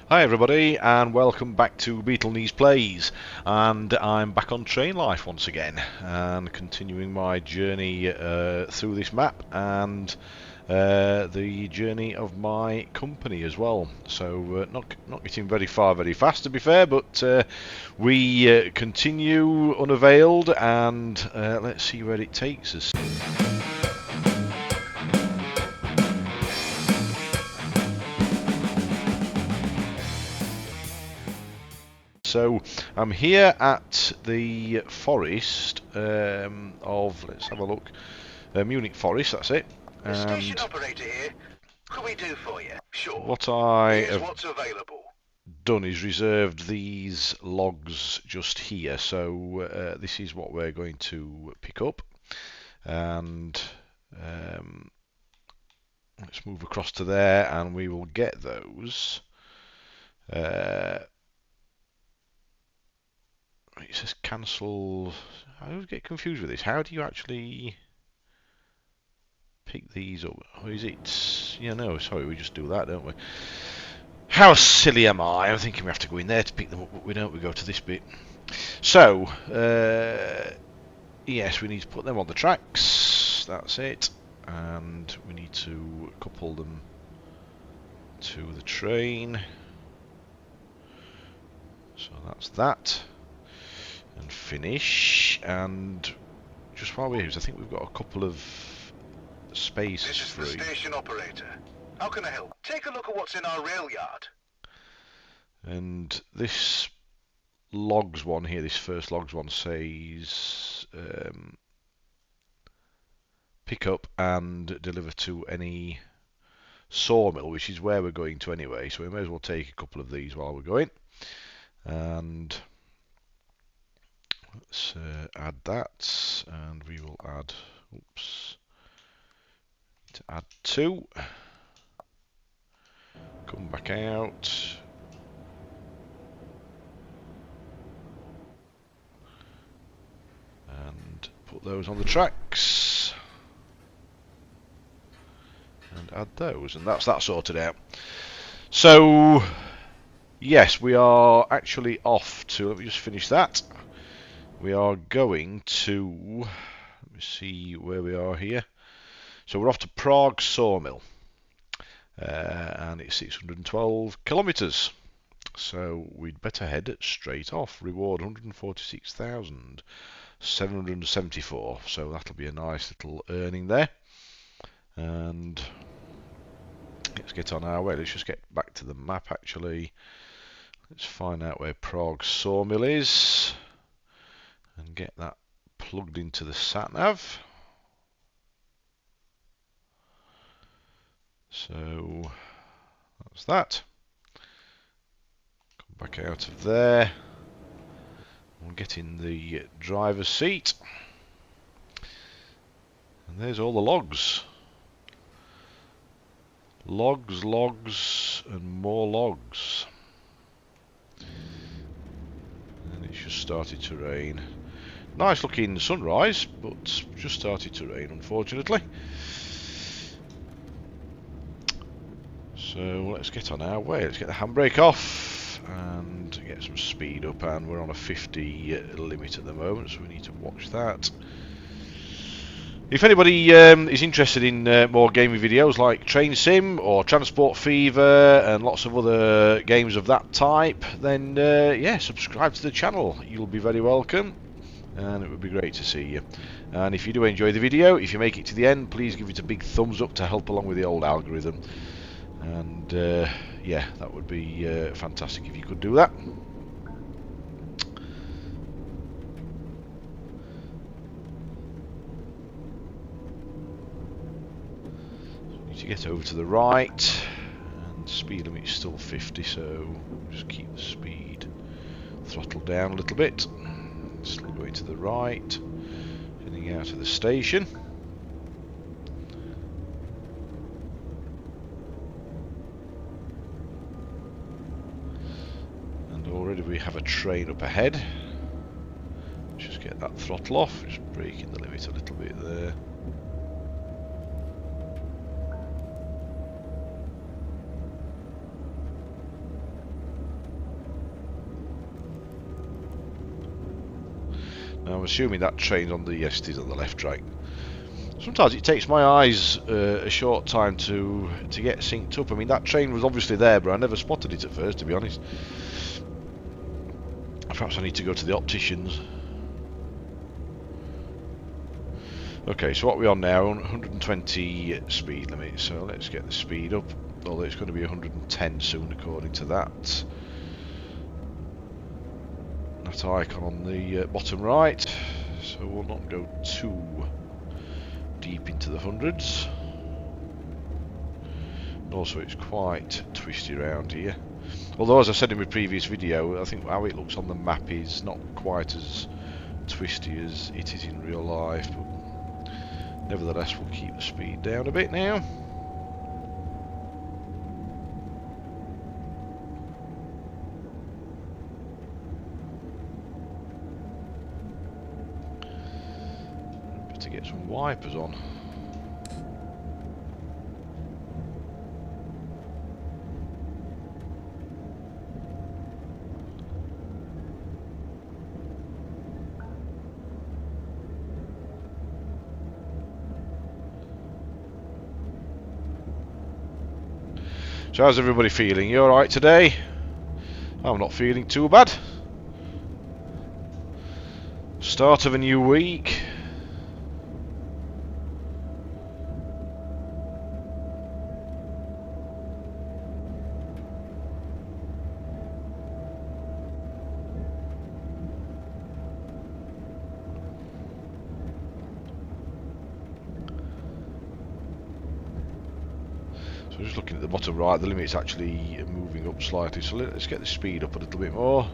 Hi everybody and welcome back to Beetle Knees Plays, and I'm back on Train Life once again and continuing my journey through this map and the journey of my company as well. So not getting very far very fast, to be fair, but we continue unavailed, and let's see where it takes us. So I'm here at the forest let's have a look, Munich forest, that's it. The station operator here. What can we do for you? Sure. What I Here's have what's available. done is reserved these logs just here, so this is what we're going to pick up, and let's move across to there and we will get those. It says cancel. I always get confused with this. How do you actually pick these up? Or is it... Yeah, no, sorry, we just do that, don't we? How silly am I? I'm thinking we have to go in there to pick them up, but we don't. We go to this bit. So, yes, we need to put them on the tracks. That's it. And we need to couple them to the train. So that's that. And finish. And just while we're here, I think we've got a couple of spaces This is free. the station operator. How can I help? Take a look at what's in our rail yard. And this logs one here, this first logs one says pick up and deliver to any sawmill, which is where we're going to anyway, so we may as well take a couple of these while we're going. And let's add that, and we will add, oops, to add 2. Come back out. And put those on the tracks. And add those, and that's that sorted out. So, yes, we are actually off to, let me just finish that. We are going to, let me see where we are here. So we're off to Prague Sawmill, and it's 612 kilometres. So we'd better head straight off. Reward 146,774. So that'll be a nice little earning there. And let's get on our way. Let's just get back to the map actually. Let's find out where Prague Sawmill is and get that plugged into the sat-nav. So that's that. Come back out of there. We'll get in the driver's seat. And there's all the logs. Logs, logs, and more logs. And it's just started to rain. Nice looking sunrise, but just started to rain, unfortunately. So let's get on our way. Let's get the handbrake off and get some speed up. And we're on a 50 limit at the moment, so we need to watch that. If anybody is interested in more gaming videos like Train Sim or Transport Fever and lots of other games of that type, then yeah, subscribe to the channel. You'll be very welcome, and it would be great to see you. And if you do enjoy the video, if you make it to the end, please give it a big thumbs up to help along with the old algorithm. And yeah, that would be fantastic if you could do that. To get over to the right, and speed limit is still 50, so just keep the speed throttled down a little bit. Still going to the right, heading out of the station. And already we have a train up ahead. Just get that throttle off, just braking the limit a little bit there. I'm assuming that train's on the, yes, it is on the left track. Sometimes it takes my eyes a short time to get synced up. I mean, that train was obviously there, but I never spotted it at first, to be honest. Perhaps I need to go to the opticians. Okay, so what are we on now? 120 speed limit, so let's get the speed up. Although it's going to be 110 soon, according to that icon on the bottom right. So we'll not go too deep into the hundreds. And also, it's quite twisty around here. Although, as I said in my previous video, I think how it looks on the map is not quite as twisty as it is in real life. But nevertheless, we'll keep the speed down a bit now. To get some wipers on. So how's everybody feeling? You alright today? I'm not feeling too bad. Start of a new week. So just looking at the bottom right, the limit's actually moving up slightly, so let's get the speed up a little bit more.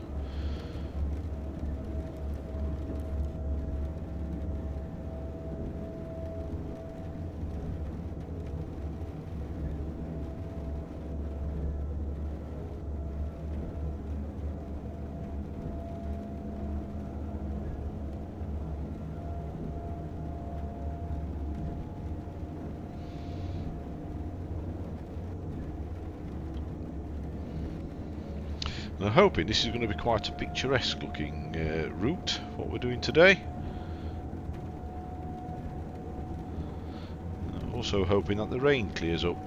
And I'm hoping this is going to be quite a picturesque looking route, what we're doing today. I'm also hoping that the rain clears up.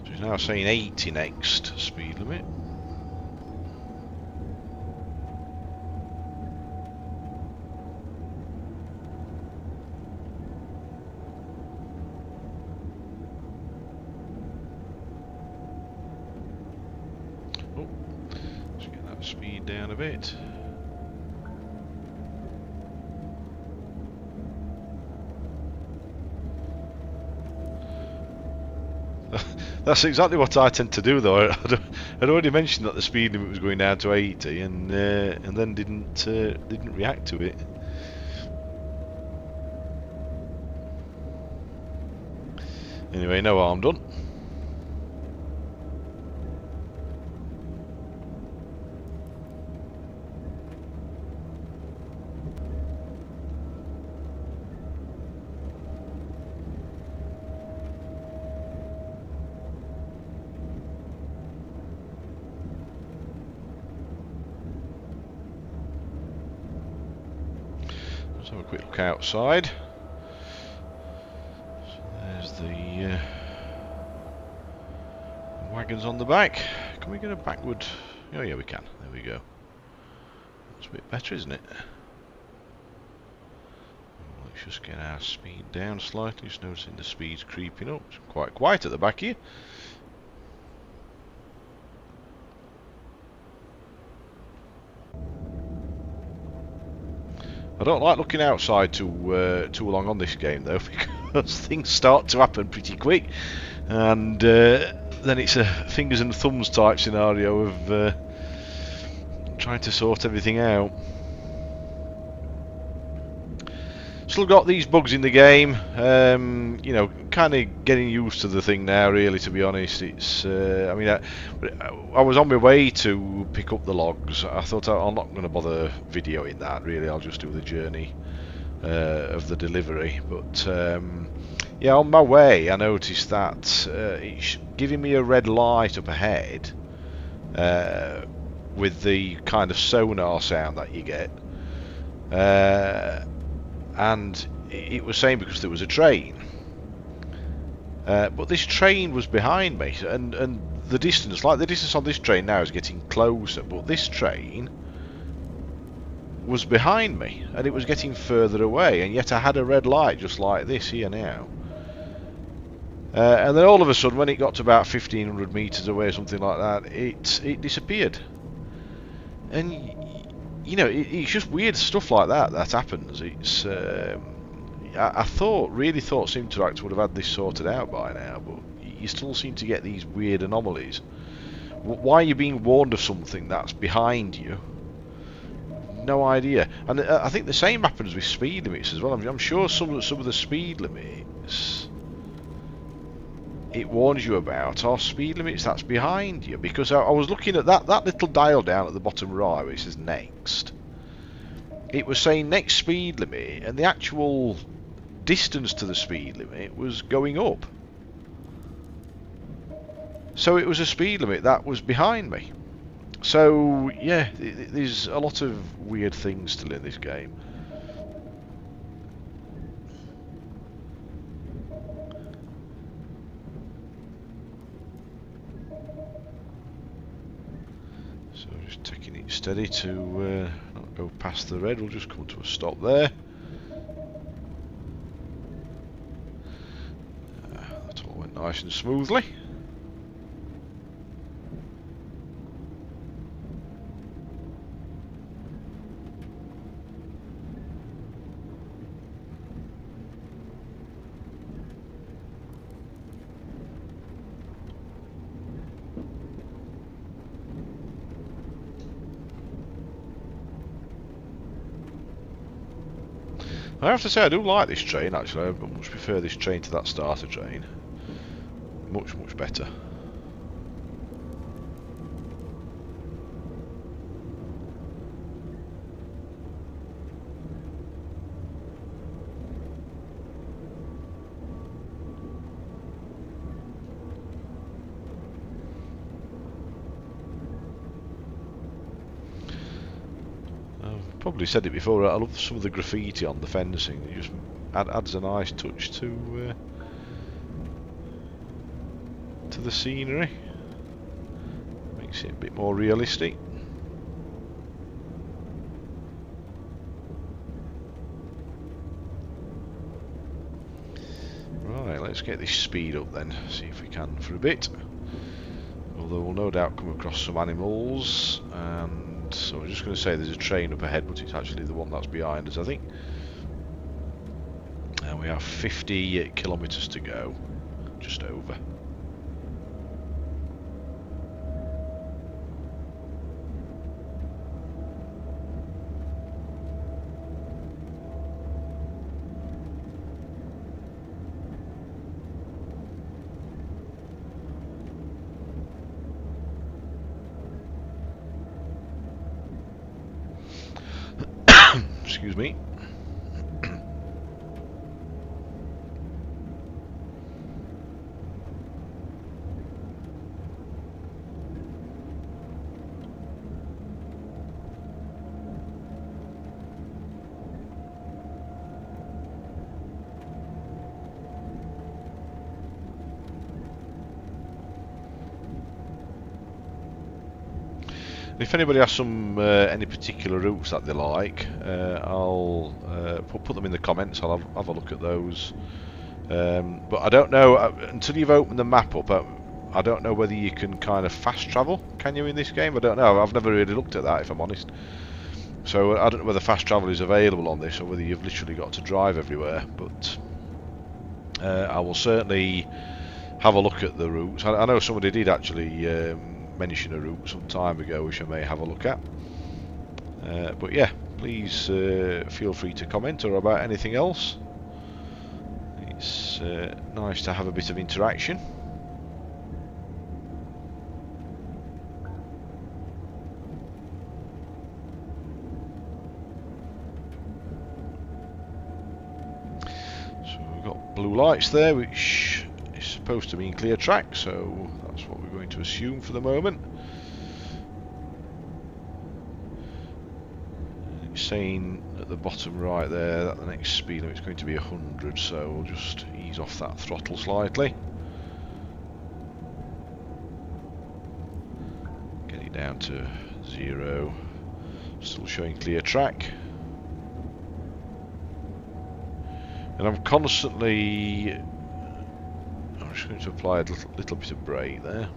So it's now saying 80 next speed limit. Speed down a bit. That's exactly what I tend to do, though. I'd already mentioned that the speed limit was going down to 80, and then didn't react to it. Anyway, no harm done. Let's have a quick look outside. So there's the wagons on the back. Can we get a backward? Oh yeah, we can. There we go. That's a bit better, isn't it? Let's just get our speed down slightly. Just noticing the speed's creeping up. It's quite quiet at the back here. I don't like looking outside too long on this game, though, because things start to happen pretty quick, and then it's a fingers and thumbs type scenario of trying to sort everything out. Still got these bugs in the game. You know, kind of getting used to the thing now. Really, to be honest, it's. I mean, I was on my way to pick up the logs. I thought I'm not going to bother videoing that. Really, I'll just do the journey of the delivery. But yeah, on my way, I noticed that it's giving me a red light up ahead with the kind of sonar sound that you get. And it was saying because there was a train, but this train was behind me, and the distance, like the distance on this train now, is getting closer, but this train was behind me and it was getting further away, and yet I had a red light just like this here now. And then all of a sudden, when it got to about 1500 meters away or something like that, it disappeared. And you know, it's just weird stuff like that happens. It's I really thought Simteract would have had this sorted out by now, but you still seem to get these weird anomalies. Why are you being warned of something that's behind you? No idea. And I think the same happens with speed limits as well. I'm sure some of the speed limits it warns you about are speed limits that's behind you, because I was looking at that little dial down at the bottom right where it says next. It was saying next speed limit, and the actual distance to the speed limit was going up. So it was a speed limit that was behind me. So yeah, there's a lot of weird things still in this game. So just taking it steady to not go past the red. We'll just come to a stop there. That all went nice and smoothly. I have to say I do like this train actually. I much prefer this train to that starter train. Much better. Probably said it before, I love some of the graffiti on the fencing. It just adds a nice touch to the scenery. Makes it a bit more realistic. Right, let's get this speed up then, see if we can for a bit. Although we'll no doubt come across some animals, and so I'm just going to say there's a train up ahead, but it's actually the one that's behind us, I think. And we have 50 kilometres to go, just over. Excuse me. If anybody has some any particular routes that they like, I'll put them in the comments. I'll have a look at those. But I don't know until you've opened the map up. I don't know whether you can kind of fast travel. Can you in this game? I don't know. I've never really looked at that, if I'm honest. So I don't know whether fast travel is available on this or whether you've literally got to drive everywhere. But I will certainly have a look at the routes. I know somebody did actually mention a route some time ago, which I may have a look at. But yeah, please feel free to comment or about anything else. It's nice to have a bit of interaction. So we've got blue lights there, which is supposed to mean clear track, so that's what we're going to assume for the moment. It's saying at the bottom right there that the next speed limit is going to be 100, so we'll just ease off that throttle slightly. Get it down to 0. Still showing clear track. And I'm constantly... I'm just going to apply a little bit of brake there.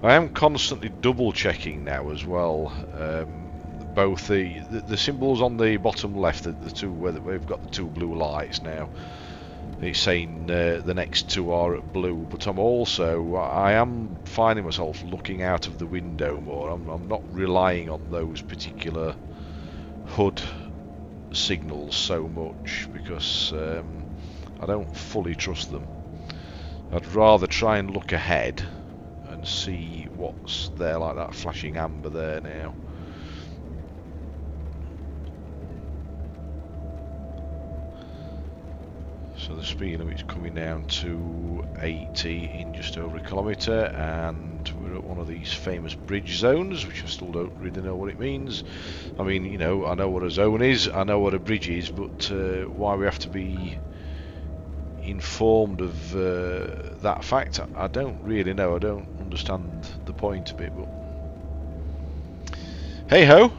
I am constantly double checking now as well, both the symbols on the bottom left, the two where we've got the two blue lights now. It's saying the next two are at blue, but I am finding myself looking out of the window more. I'm not relying on those particular HUD signals so much because I don't fully trust them. I'd rather try and look ahead and see what's there, like that flashing amber there now. So the speed limit's coming down to 80 in just over a kilometre, and we're at one of these famous bridge zones, which I still don't really know what it means. I mean, you know, I know what a zone is, I know what a bridge is, but why we have to be informed of that fact, I don't really know. I don't understand the point of it, but hey ho.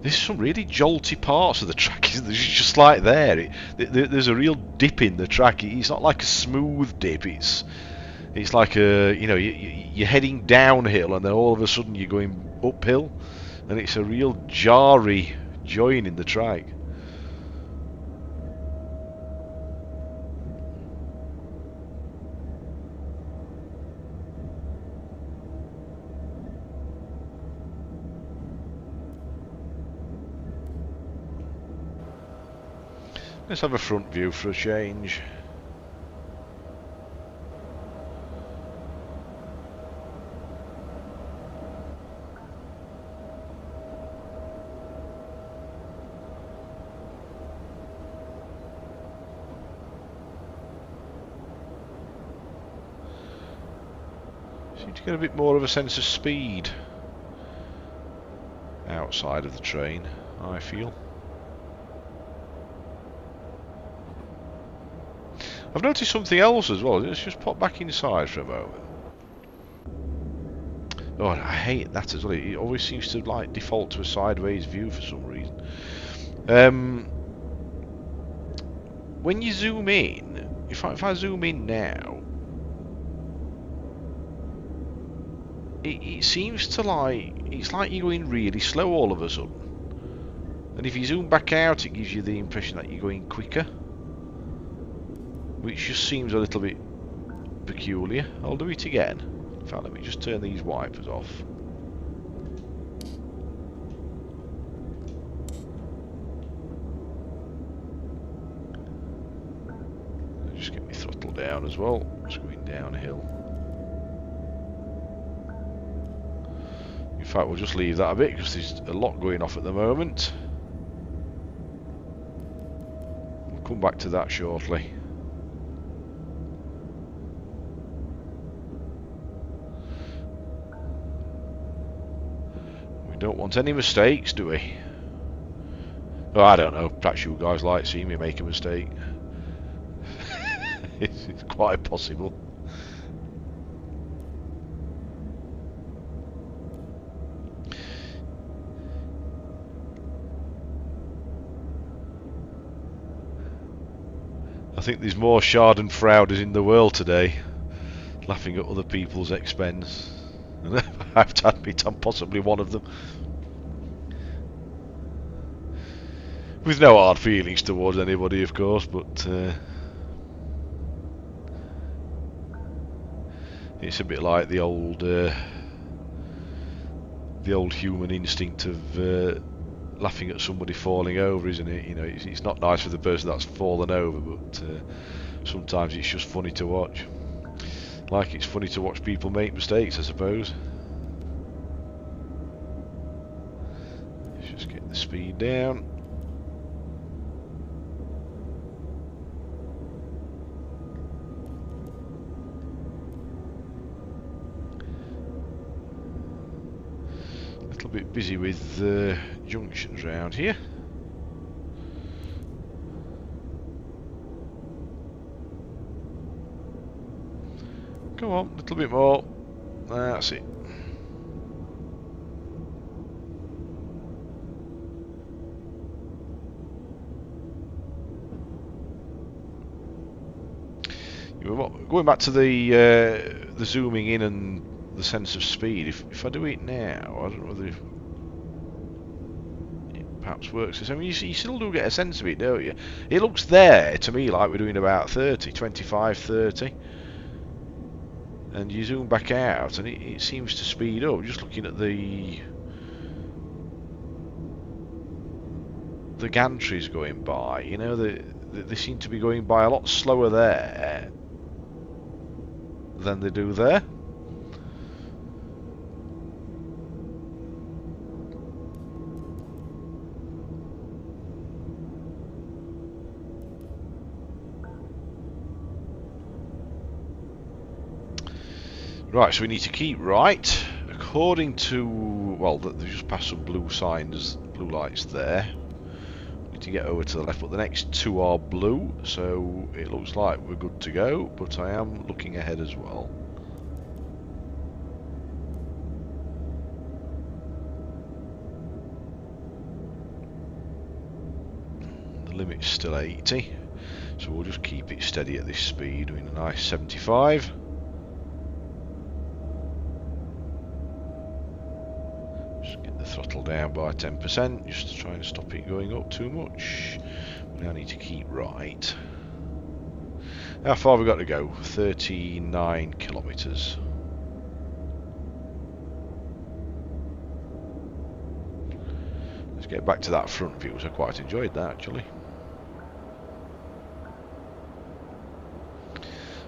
There's some really jolty parts of the track, isn't there? It's just like there's a real dip in the track. It's not like a smooth dip. It's like a, you know, you're heading downhill and then all of a sudden you're going uphill, and it's a real jarry join in the track. Let's have a front view for a change. Seem to get a bit more of a sense of speed outside of the train, I feel. I've noticed something else as well. Let's just pop back inside for a moment. Oh, I hate that as well. It always seems to like default to a sideways view for some reason. When you zoom in, if I zoom in now, it seems to it's like you're going really slow all of a sudden. And if you zoom back out, it gives you the impression that you're going quicker, which just seems a little bit peculiar. I'll do it again. In fact, let me just turn these wipers off. Just get my throttle down as well. It's going downhill. In fact, we'll just leave that a bit because there's a lot going off at the moment. We'll come back to that shortly. Don't want any mistakes, do we? Oh, I don't know. Perhaps you guys like seeing me make a mistake. It's quite possible. I think there's more schadenfreuders in the world today, laughing at other people's expense. I have to admit I'm possibly one of them. With no hard feelings towards anybody, of course, but It's a bit like the old human instinct of laughing at somebody falling over, isn't it? You know, it's not nice for the person that's fallen over, but sometimes it's just funny to watch. Like it's funny to watch people make mistakes, I suppose. Let's just get the speed down. A little bit busy with junctions around here. Come on, a little bit more. That's it. Going back to the zooming in and the sense of speed. If I do it now, I don't know whether it perhaps works. I mean, you still do get a sense of it, don't you? It looks there to me like we're doing about 30, 25, 30. And you zoom back out and it seems to speed up. Just looking at the gantries going by, you know, they seem to be going by a lot slower there than they do there. Right, so we need to keep right. According to, well, they've just passed some blue signs, blue lights there. We need to get over to the left, but the next two are blue, so it looks like we're good to go, but I am looking ahead as well. The limit's still 80, so we'll just keep it steady at this speed, doing a nice 75. Throttle down by 10% just to try and stop it going up too much. We now need to keep right. How far have we got to go? 39 kilometres. Let's get back to that front view. I quite enjoyed that actually.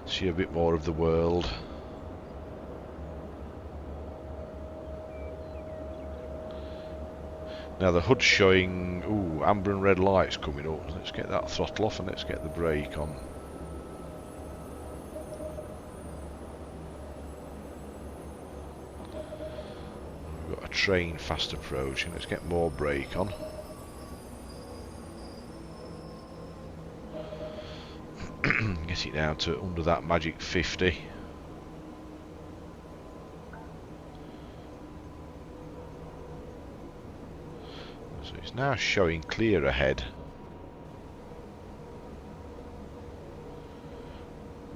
See a bit more of the world. Now the HUD's showing, ooh, amber and red lights coming up. Let's get that throttle off and let's get the brake on. We've got a train fast approaching. Let's get more brake on. Get it down to under that magic 50. It's now showing clear ahead.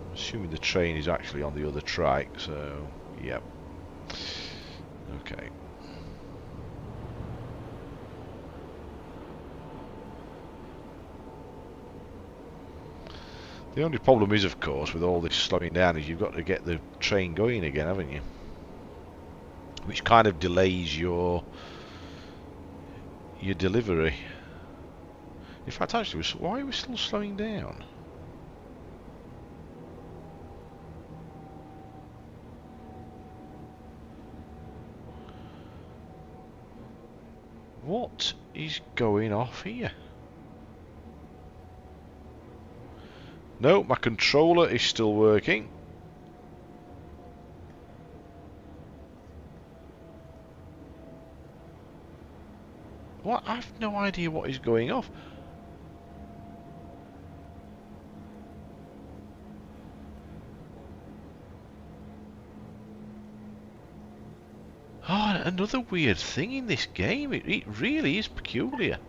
I'm assuming the train is actually on the other track, so yep. Okay. The only problem is, of course, with all this slowing down is you've got to get the train going again, haven't you? Which kind of delays your delivery. In fact, actually, why are we still slowing down? What is going off here? No, my controller is still working. What? I've no idea what is going off. Oh, another weird thing in this game. It really is peculiar.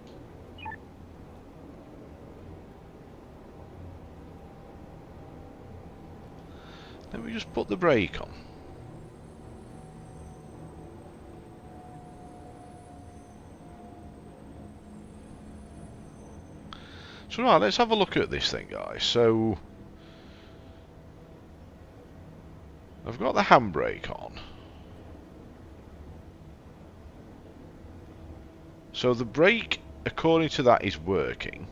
Let me just put the brake on. So right, let's have a look at this thing, guys. So I've got the handbrake on. So the brake, according to that, is working.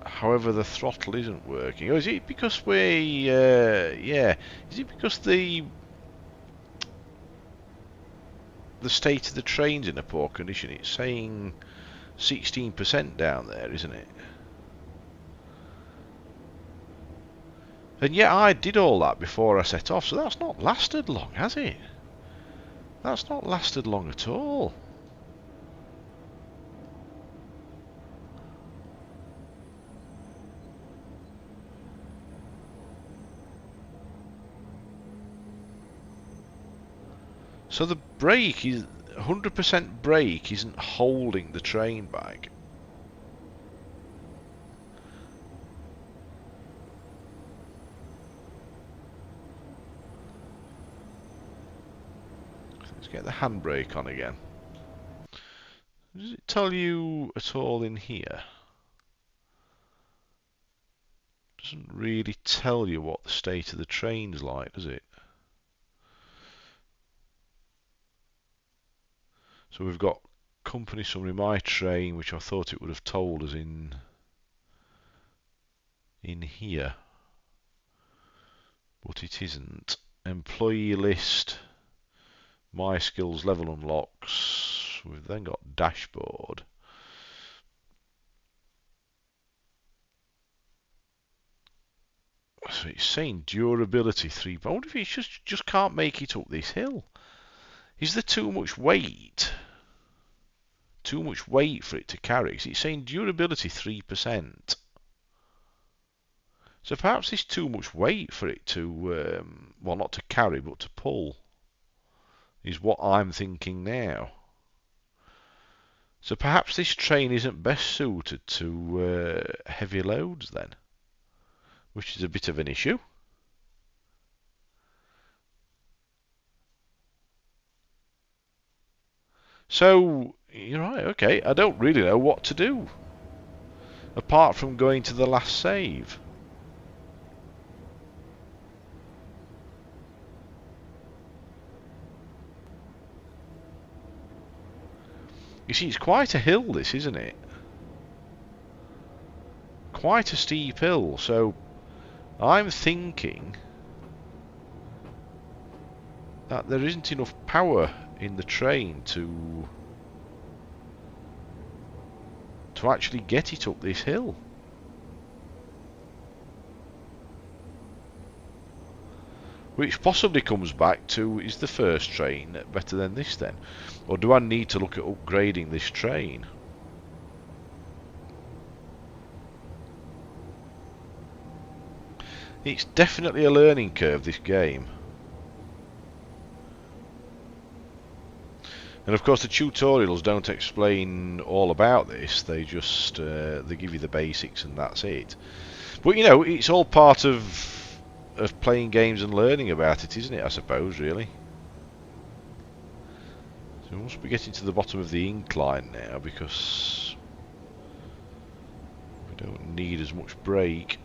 However, the throttle isn't working. Or is it because yeah, is it because the state of the train's in a poor condition? It's saying 16% down there, isn't it? And yet I did all that before I set off, so that's not lasted long, has it? That's not lasted long at all. So the brake is 100% brake isn't holding the train back. Let's get the handbrake on again. Does it tell you at all in here? Doesn't really tell you what the state of the train's like, does it? So we've got company summary, my train, which I thought it would have told us in here, but it isn't. Employee list, my skills level unlocks. We've then got dashboard. So it's saying durability 3. I wonder if it just can't make it up this hill. Is there too much weight? Too much weight for it to carry? Because it's saying durability 3%. So perhaps there's too much weight for it to, well, not to carry, but to pull, is what I'm thinking now. So perhaps this train isn't best suited to heavy loads then, which is a bit of an issue. So, you're right, okay, I don't really know what to do, apart from going to the last save. You see, it's quite a hill, this, isn't it? Quite a steep hill, so I'm thinking that there isn't enough power in the train to actually get it up this hill. Which possibly comes back to, is the first train better than this then? Or do I need to look at upgrading this train? It's definitely a learning curve, this game. And of course the tutorials don't explain all about this, they just they give you the basics and that's it. But you know, it's all part of playing games and learning about it, isn't it, I suppose, really? So we must be getting to the bottom of the incline now, because we don't need as much brake.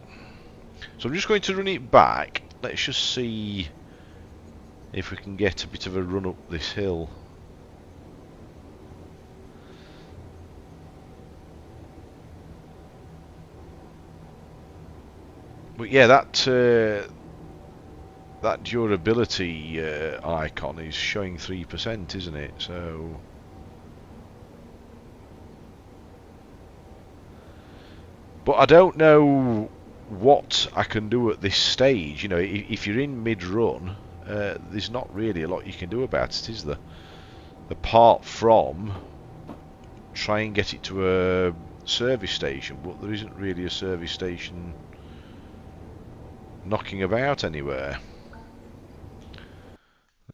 So I'm just going to run it back. Let's just see if we can get a bit of a run up this hill. But yeah, that durability icon is showing 3%, isn't it? So but I don't know what I can do at this stage. You know, if you're in mid-run, there's not really a lot you can do about it, is there? Apart from try and get it to a service station, but there isn't really a service station knocking about anywhere.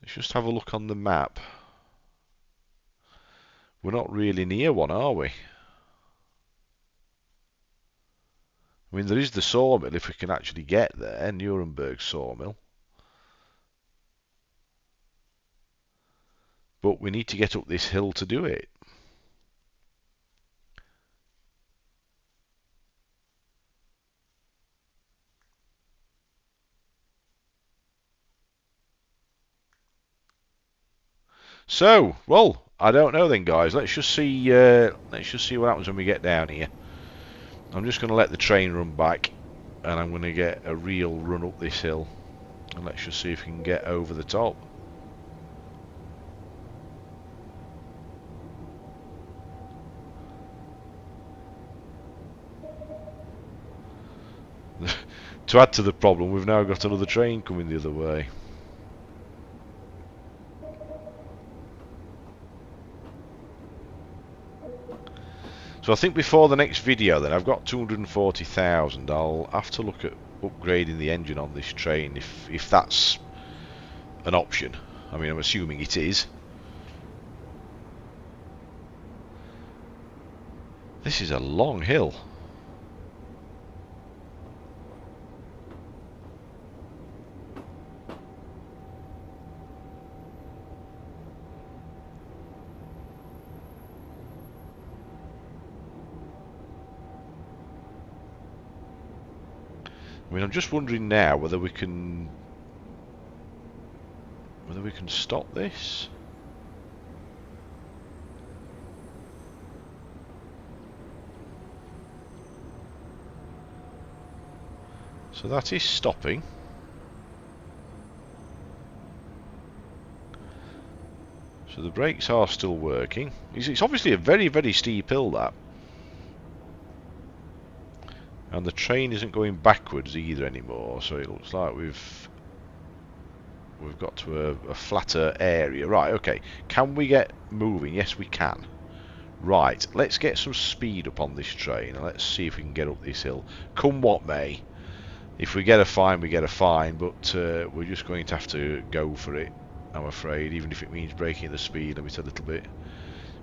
Let's just have a look on the map. We're not really near one, are we? I mean, there is the sawmill, if we can actually get there, Nuremberg sawmill. But we need to get up this hill to do it. So, well, I don't know then, guys. Let's just see what happens when we get down here. I'm just going to let the train run back, and I'm going to get a real run up this hill, and let's just see if we can get over the top. To add to the problem, we've now got another train coming the other way. So I think before the next video then, I've got 240,000. I'll have to look at upgrading the engine on this train if that's an option. I mean, I'm assuming it is. This is a long hill. I mean, I'm just wondering now whether we can stop this. So that is stopping. So the brakes are still working. It's obviously a very, very steep hill, that. And the train isn't going backwards either anymore, so it looks like we've got to a flatter area. Right, okay. Can we get moving? Yes, we can. Right, let's get some speed up on this train, and let's see if we can get up this hill. Come what may. If we get a fine, we get a fine, but we're just going to have to go for it, I'm afraid, even if it means breaking the speed limit a little bit.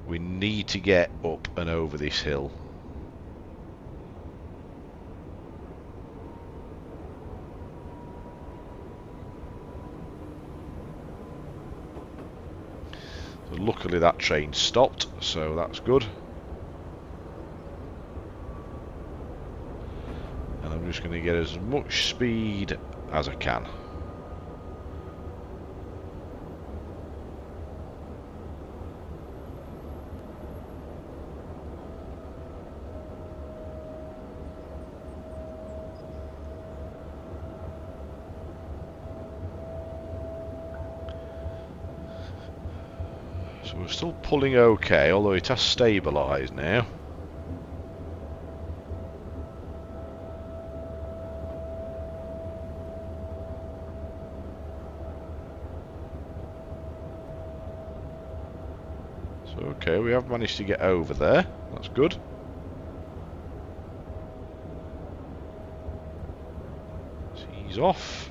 We need to get up and over this hill. So luckily that train stopped, so that's good. And I'm just going to get as much speed as I can. So we're still pulling okay, although it has stabilised now. So okay, we have managed to get over there. That's good. Let's ease off.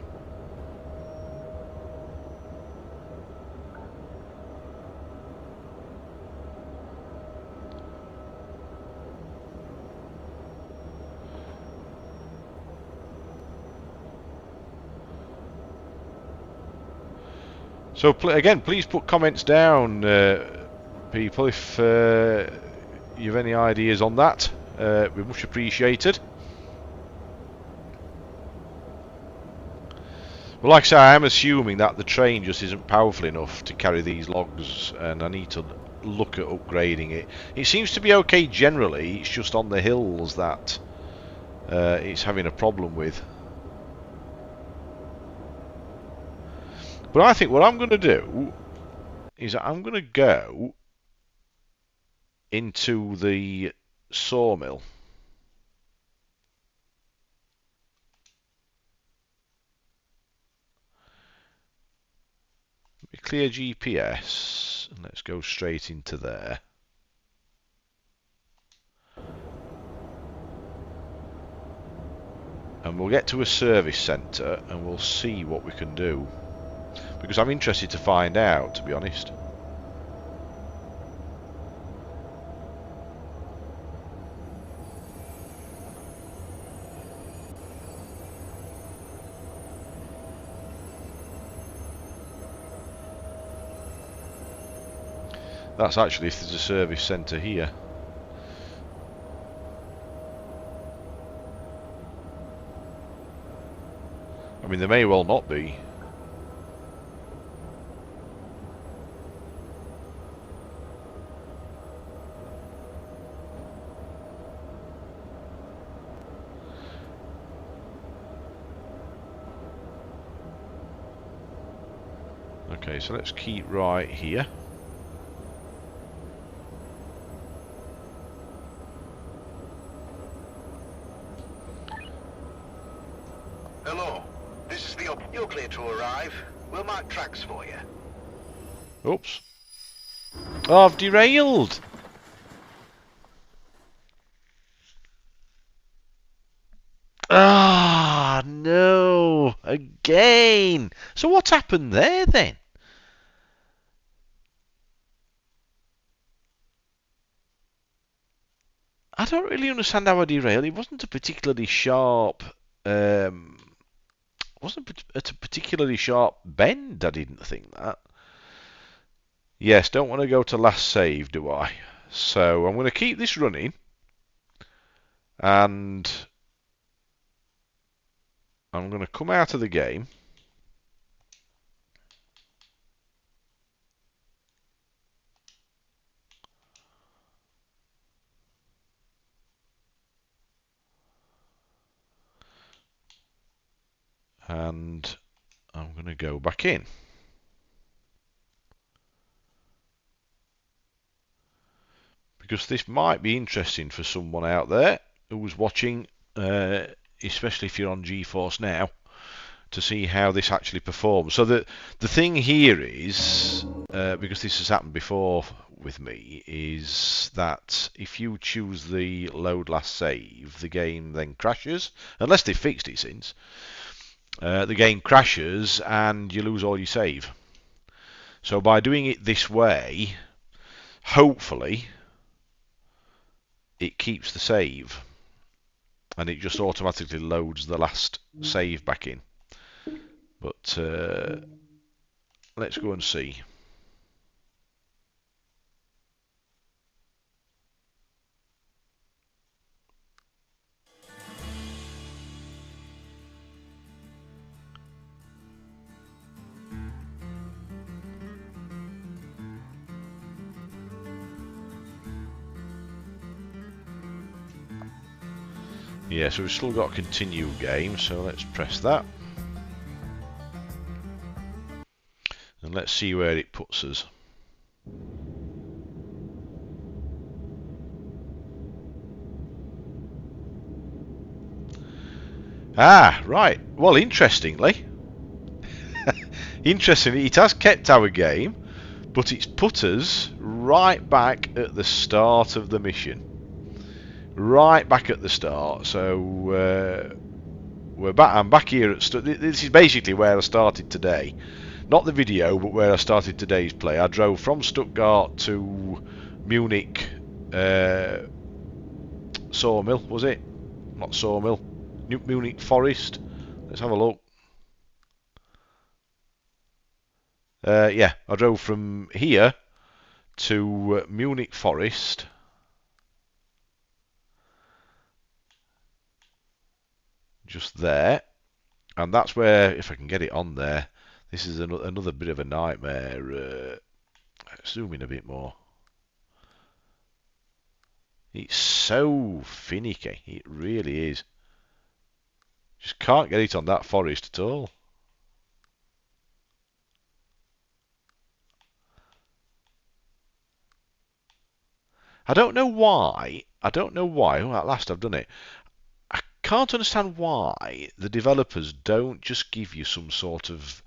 So again, please put comments down, people, if you have any ideas on that. We're much appreciated. Well, like I say, I am assuming that the train just isn't powerful enough to carry these logs, and I need to look at upgrading it. It seems to be okay generally, it's just on the hills that it's having a problem with. But I think what I'm going to do is I'm going to go into the sawmill. We clear GPS and let's go straight into there. And we'll get to a service centre and we'll see what we can do. Because I'm interested to find out, to be honest. That's actually if there's a service centre here. I mean, there may well not be. Okay, so let's keep right here. Hello. This is the op. You're clear to arrive. We'll mark tracks for you. Oops. Oh, I've derailed! Ah, no! Again! So what happened there then? I don't really understand how I derailed. It wasn't a particularly sharp... wasn't at a particularly sharp bend, I didn't think that. Yes, don't want to go to last save, do I? So I'm going to keep this running. And I'm going to come out of the game. And I'm going to go back in. Because this might be interesting for someone out there who's watching, especially if you're on GeForce Now, to see how this actually performs. So the thing here is, because this has happened before with me, is that if you choose the load last save, the game then crashes, unless they've fixed it since. The game crashes and you lose all your save. So by doing it this way, hopefully it keeps the save and it just automatically loads the last save back in. But let's go and see. Yeah, so we've still got continue game, so let's press that. And let's see where it puts us. Ah, right. Well, interestingly, it has kept our game, but it's put us right back at the start of the mission. Right back at the start. So we're back. I'm back here at. This is basically where I started today. Not the video, but where I started today's play. I drove from Stuttgart to Munich Sawmill, was it? Not Sawmill. Munich Forest. Let's have a look. Yeah, I drove from here to Munich Forest. Just there. And that's where, if I can get it on there, this is another bit of a nightmare. Zoom in a bit more. It's so finicky. It really is. Just can't get it on that forest at all. I don't know why. Oh, at last I've done it. I can't understand why the developers don't just give you some sort of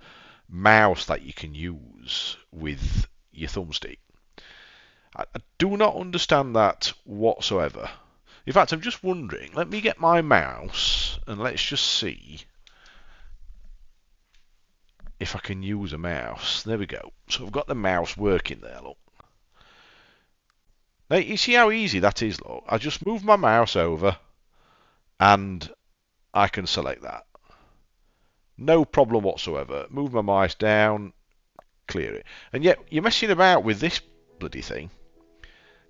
mouse that you can use with your thumbstick. I do not understand that whatsoever. In fact, I'm just wondering, let me get my mouse and let's just see if I can use a mouse. There we go. So I've got the mouse working there, look. Now, you see how easy that is, look. I just move my mouse over and I can select that. No problem whatsoever. Move my mouse down, clear it. And yet, you're messing about with this bloody thing.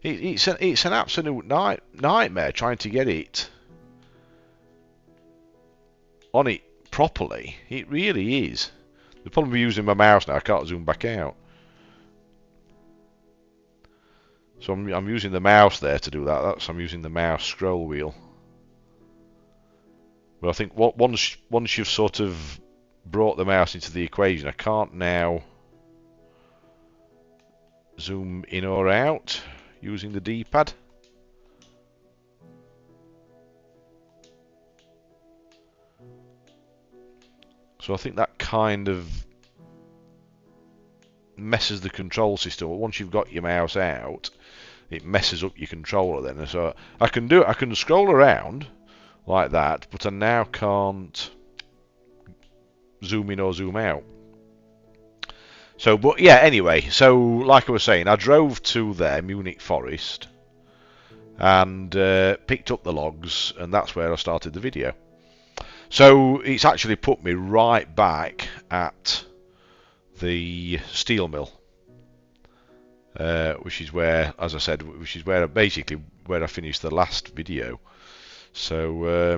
It's an absolute nightmare trying to get it on it properly. It really is. The problem with using my mouse now, I can't zoom back out. So I'm using the mouse there to do that. I'm using the mouse scroll wheel. But I think once you've sort of brought the mouse into the equation, I can't now zoom in or out using the D-pad. So I think that kind of messes the control system. Once you've got your mouse out, it messes up your controller then. So I can scroll around like that, but I now can't zoom in or zoom out. So, but yeah, anyway, so like I was saying, I drove to there, Munich Forest, and picked up the logs, and that's where I started the video. So it's actually put me right back at the steel mill, which is where, as I said, which is where basically where I finished the last video. So,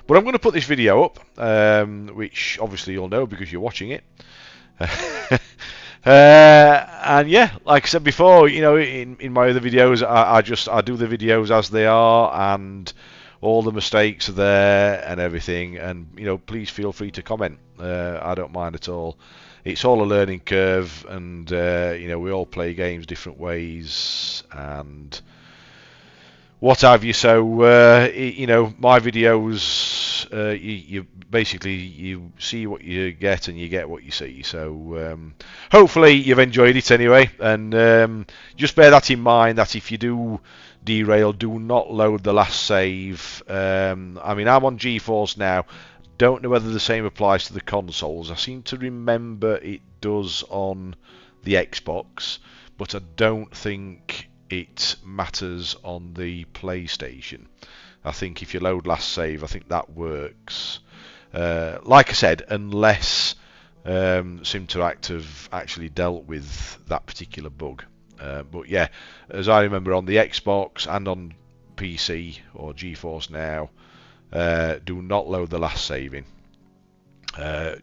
but I'm going to put this video up, which obviously you'll know because you're watching it. And yeah, like I said before, you know, in my other videos, I do the videos as they are, and all the mistakes are there and everything. And you know, please feel free to comment. I don't mind at all. It's all a learning curve, and you know, we all play games different ways and what have you. So you know, my videos, you basically you see what you get and you get what you see. So hopefully you've enjoyed it anyway, and just bear that in mind, that if you do derail, do not load the last save. I mean, I'm on GeForce now. Don't know whether the same applies to the consoles. I seem to remember it does on the Xbox, but I don't think it matters on the PlayStation. I think if you load last save, I think that works. Like I said, unless Simteractive have actually dealt with that particular bug. But yeah, as I remember, on the Xbox and on PC or GeForce Now, do not load the last saving.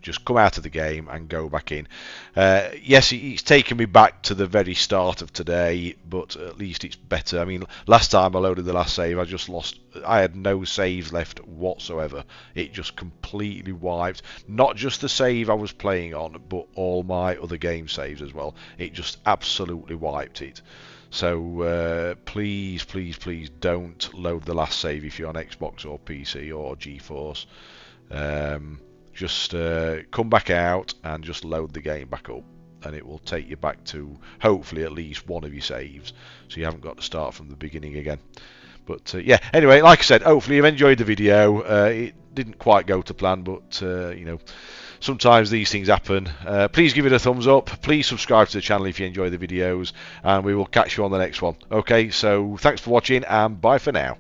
Just come out of the game and go back in. Yes, it's taken me back to the very start of today, but at least it's better. I mean, last time I loaded the last save, I had no saves left whatsoever. It just completely wiped, not just the save I was playing on, but all my other game saves as well. It just absolutely wiped it. So please, please, please don't load the last save if you're on Xbox or PC or GeForce. Just come back out and just load the game back up, and it will take you back to hopefully at least one of your saves, so you haven't got to start from the beginning again. But yeah, anyway, like I said, hopefully you've enjoyed the video. It didn't quite go to plan, but you know, sometimes these things happen. Please give it a thumbs up. Please subscribe to the channel if you enjoy the videos, and we will catch you on the next one. Okay, so thanks for watching, and bye for now.